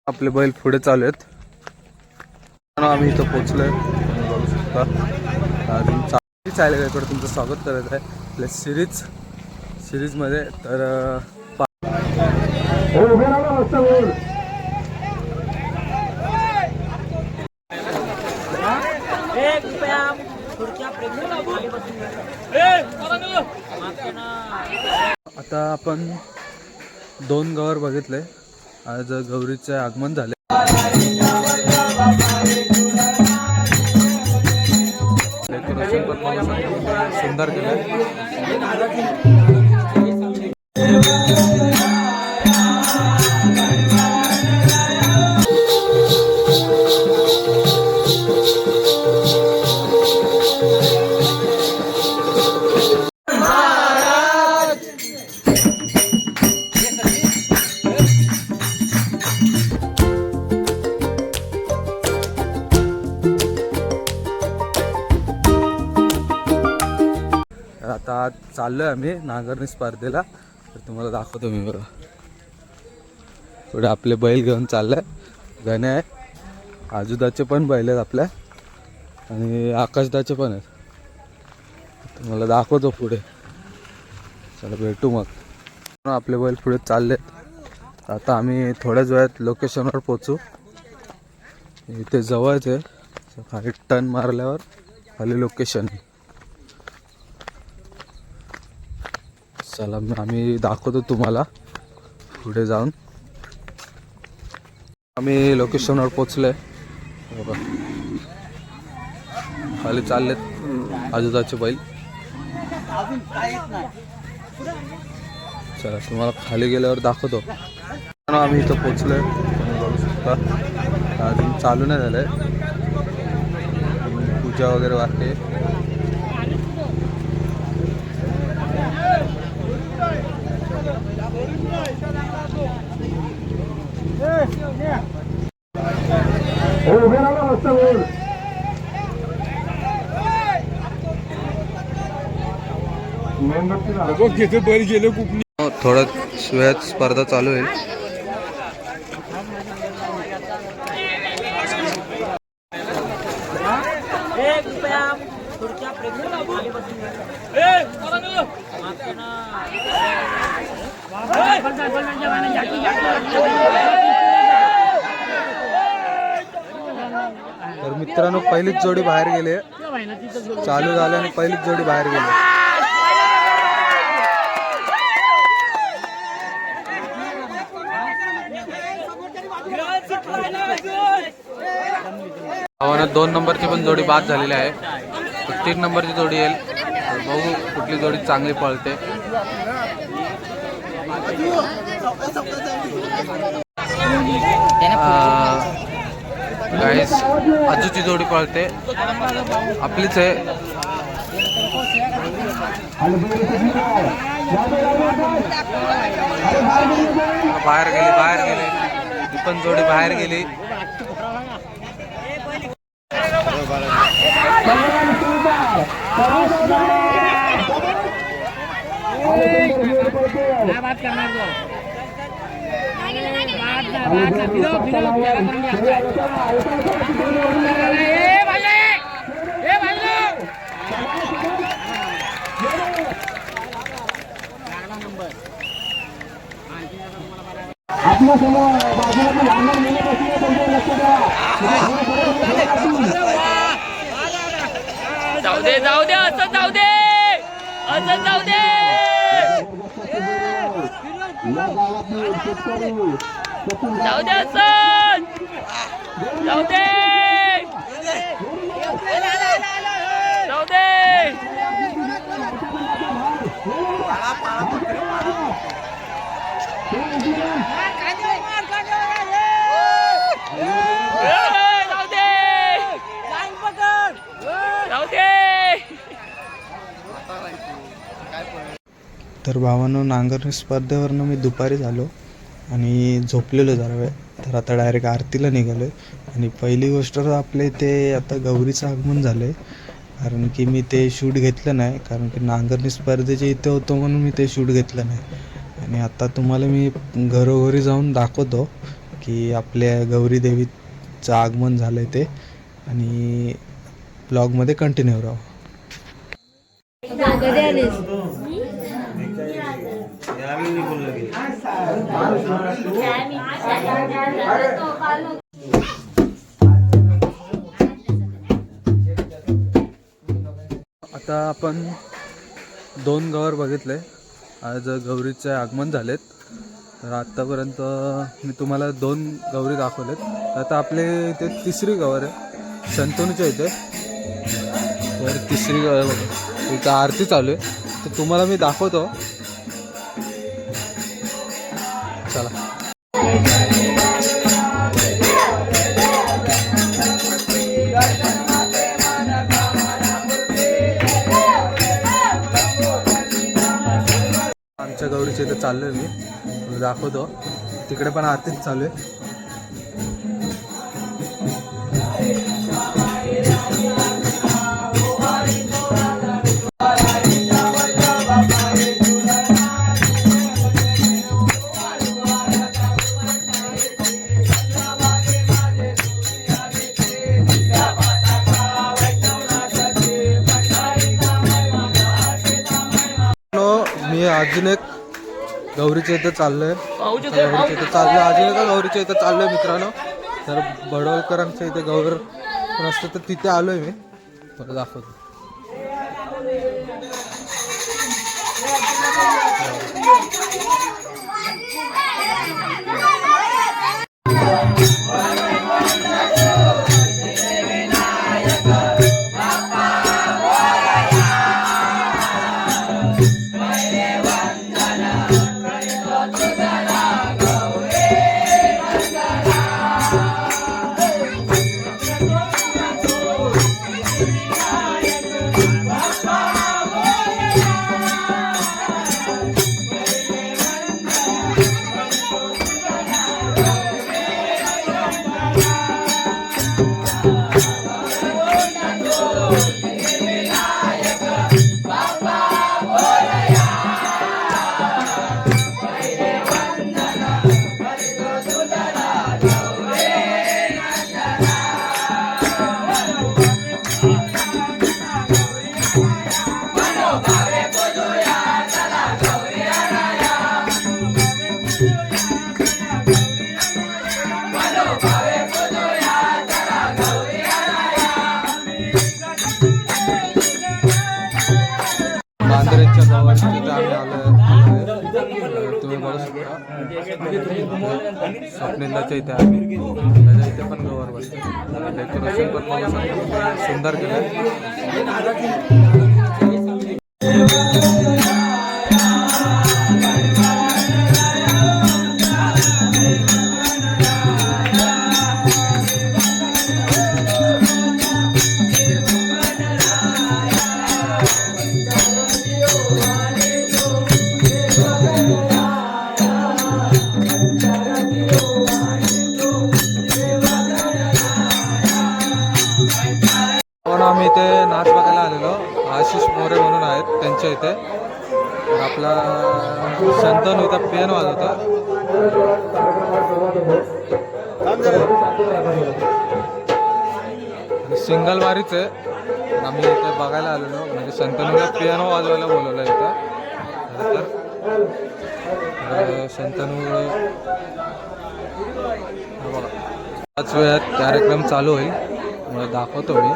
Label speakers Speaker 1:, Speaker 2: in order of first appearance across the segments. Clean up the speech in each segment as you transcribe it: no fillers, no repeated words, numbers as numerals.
Speaker 1: आपले बैल पुढे चालू आहेत. आम्ही इथं पोहोचलोय. अजून चालेल इकडे तुमचं स्वागत करत आहे आपल्या सिरीज मध्ये. तर आता आपण 2 गवर बघितले. आज गौरीचे आगमन झाले. डेकोरेशन पण सुंदर केलं. आता आज चाललोय आम्ही नांगरणी स्पर्धेला. तर तुम्हाला दाखवतो मी. बघा पुढे आपले बैल घेऊन चाललाय. गणे आहे, आजूदाचे पण बैल आहेत आपल्या, आणि आकाशदाचे पण आहेत. तुम्हाला दाखवतो पुढे. चला भेटू मग. आपले बैल पुढे चाललेत. आता आम्ही थोड्याच वेळात लोकेशनवर पोचू. इथे जवळच आहे. खाली टर्न मारल्यावर खाली लोकेशन आहे. चला आम्ही दाखवतो तुम्हाला पुढे जाऊन. आम्ही लोकेशनवर पोचलोय. बघा खाली चाललेत आजूबाजूचे बैल. चला तुम्हाला खाली गेल्यावर दाखवतो. आम्ही इथं पोचलोय. अजून चालू नाही झालंय. पूजा वगैरे वाटते. थोड्या वेळात स्पर्धा चालू आहे. तर मित्रांनो पहिलीच जोडी बाहेर गेले. चालू झालं आणि पहिलीच जोडी बाहेर गेली. आव्हानात 2 नंबरची पण जोडी बाद झालेली आहे. 3 नंबरची जोडी येईल. बघू कुठली जोडी चांगली पळते. गाईस आजूची जोडी पळते. आपलीच आहे. बाहेर गेली. ती पण जोडी बाहेर गेली.
Speaker 2: जाऊ दे असं जाऊ दे.
Speaker 3: तर भावांनो नांगरणी स्पर्धेवरनं मी दुपारी झालो आणि झोपलेलो जरा वेळ. तर आता डायरेक्ट आरतीला निघालो आहे. आणि पहिली गोष्ट तर आपल्या इथे आता गौरीचं आगमन झालं आहे. कारण की मी ते शूट घेतलं नाही, कारण की नांगरणी स्पर्धेचे इथे होतो म्हणून मी ते शूट घेतलं नाही. आणि आता तुम्हाला मी घरोघरी जाऊन दाखवतो की आपल्या गौरी देवीचं आगमन झालं आहे ते, आणि ब्लॉगमध्ये कंटिन्यू राहू.
Speaker 1: आता आपण 2 गवर बघितले. आज गौरीचे आगमन झालेत. तर आत्तापर्यंत मी तुम्हाला 2 गौरी दाखवलेत. आता आपले इथे 3री गवर आहे शंतनूच्या इथे. तर 3री गवर बघा, इथं आरती चालू आहे. तर तुम्हाला मी दाखवतो, चला. आमच्या गौरीच्या इथे चाललोय मी, दाखवतो. तिकडे पण आरतीच चालू आहे. मी अजून एक गौरीच्या इथं चाललोय. गौरीच्या इथं चाललोय, अजून एका गौरीच्या इथं चाललोय मित्रांनो. तर बडवलकरांच्या इथे गौर पण असतं, तर तिथे आलोय मी. बरं दाखवतो. बांद्रेच्या गावाची तिथे आम्ही आलो. तुम्ही बघू शकता स्वप्निंदाच्या इथे आम्ही, त्याच्या इथे पण गवर बसते. डेकोरेशन पण बघू शकता, सुंदर केलं. आम्ही इथे नाच बघायला आलेलो. आशिष मोरे म्हणून आहेत त्यांच्या इथे. आपला शंतनू इथं पेन वाजवता. सिंगल वारीच आहे. आम्ही इथे बघायला आलेलो, म्हणजे शंतनूला पियानो वाजवायला बोलवलं इथं. तर शंतनू बघा 5 वेळात कार्यक्रम चालू होईल, मला दाखवतो मी.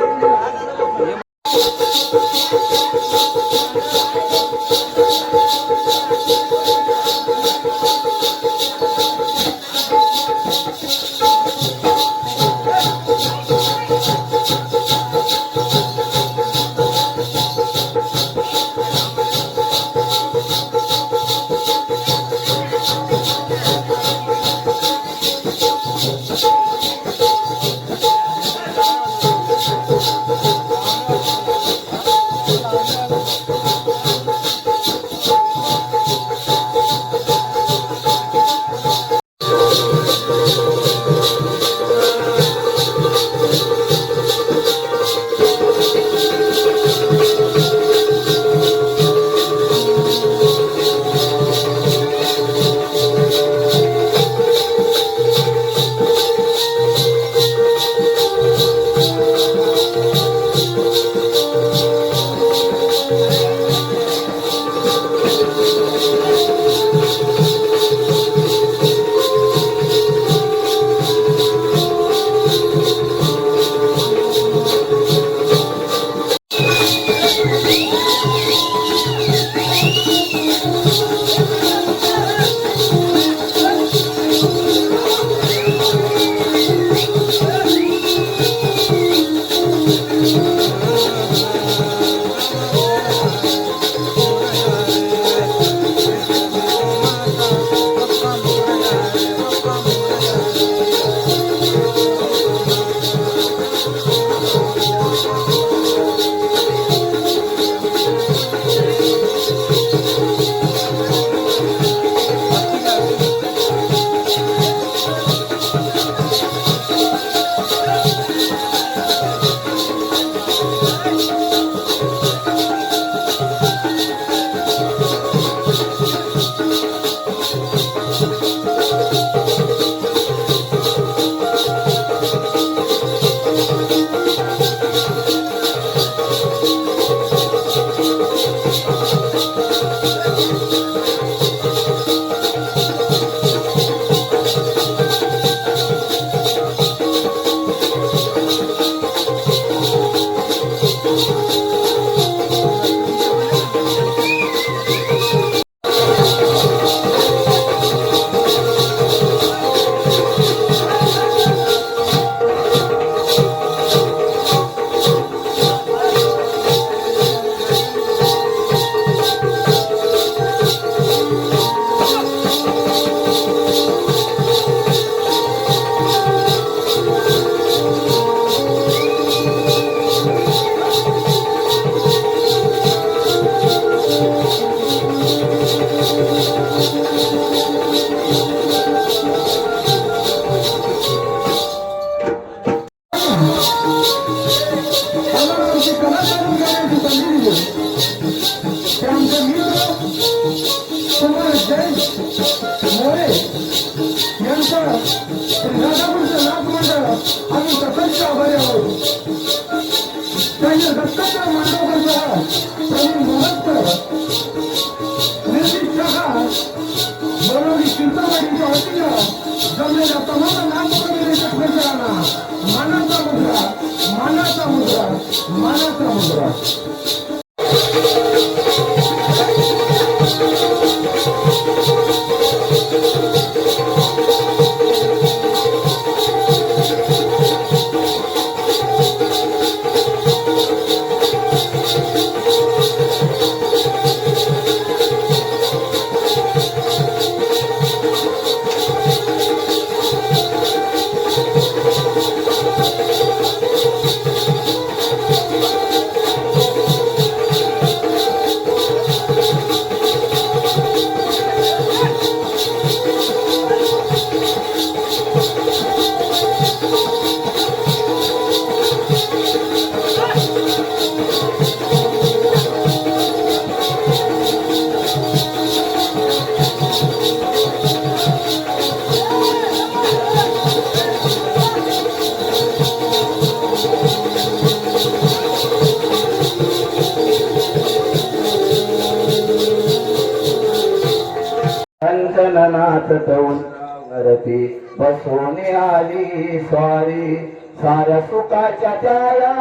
Speaker 4: कंचननाथ तवरती बसून आली स्वारी साऱ्या सुखाच्या त्याला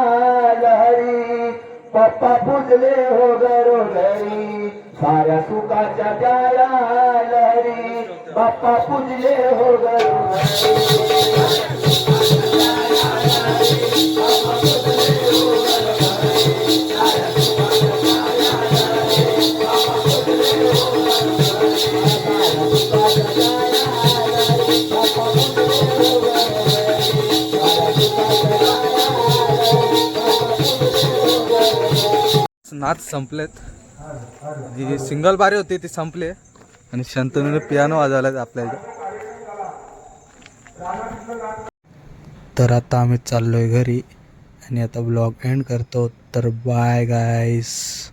Speaker 4: लहरी पप्पा पूजले हो घरोघरी साऱ्या सुखाच्या त्याला लहरी पप्पा पूजले हो घरोघरी
Speaker 1: नाच संपलेत. जी सिंगल बारी होती ती संपली आणि शंतनूने पियानो वाजवलाय आपल्या इथे.
Speaker 3: तर आता आम्ही चाललोय घरी आणि आता ब्लॉग एंड करतो. तर बाय गाईस.